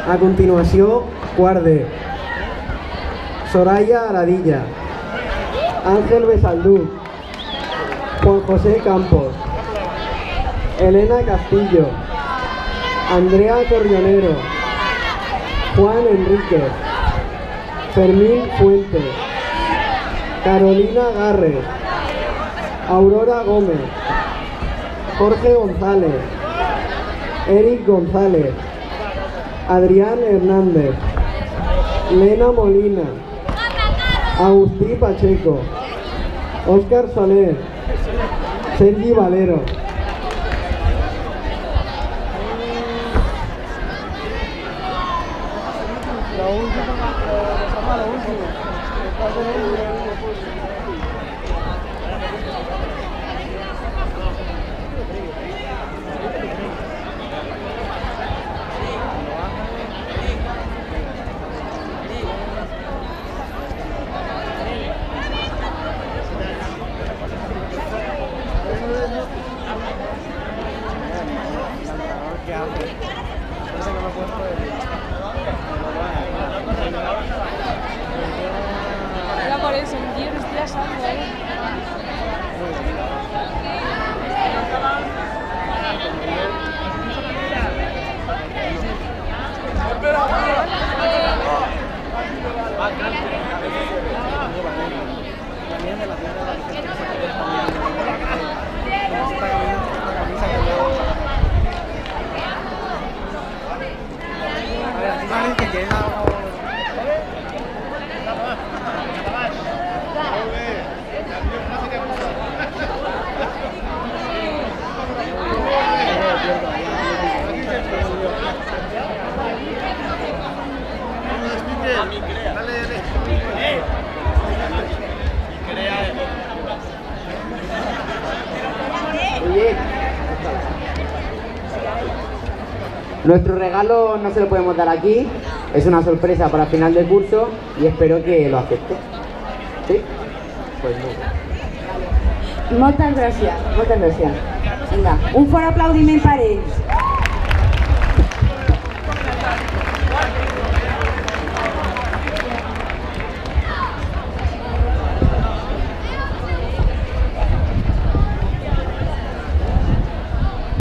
A continuació, quart D. Soraya Aradilla, Ángel Besaldú, Juan José Campos, Elena Castillo, Andrea Corrionero, Juan Enríquez, Fermín Fuentes, Carolina Garres, Aurora Gómez, Jorge González, Eric González, Adrián Hernández, Lena Molina, Agustí Pacheco, Óscar Soler, Sergi Valero. Era por eso, un día estoy santo, Nuestro regalo no se lo podemos dar aquí, es una sorpresa para final de curso y espero que lo acepte. ¿Sí? Pues muy bien. Moltes gràcies, moltes gràcies. Vinga, un fort aplaudiment per ells.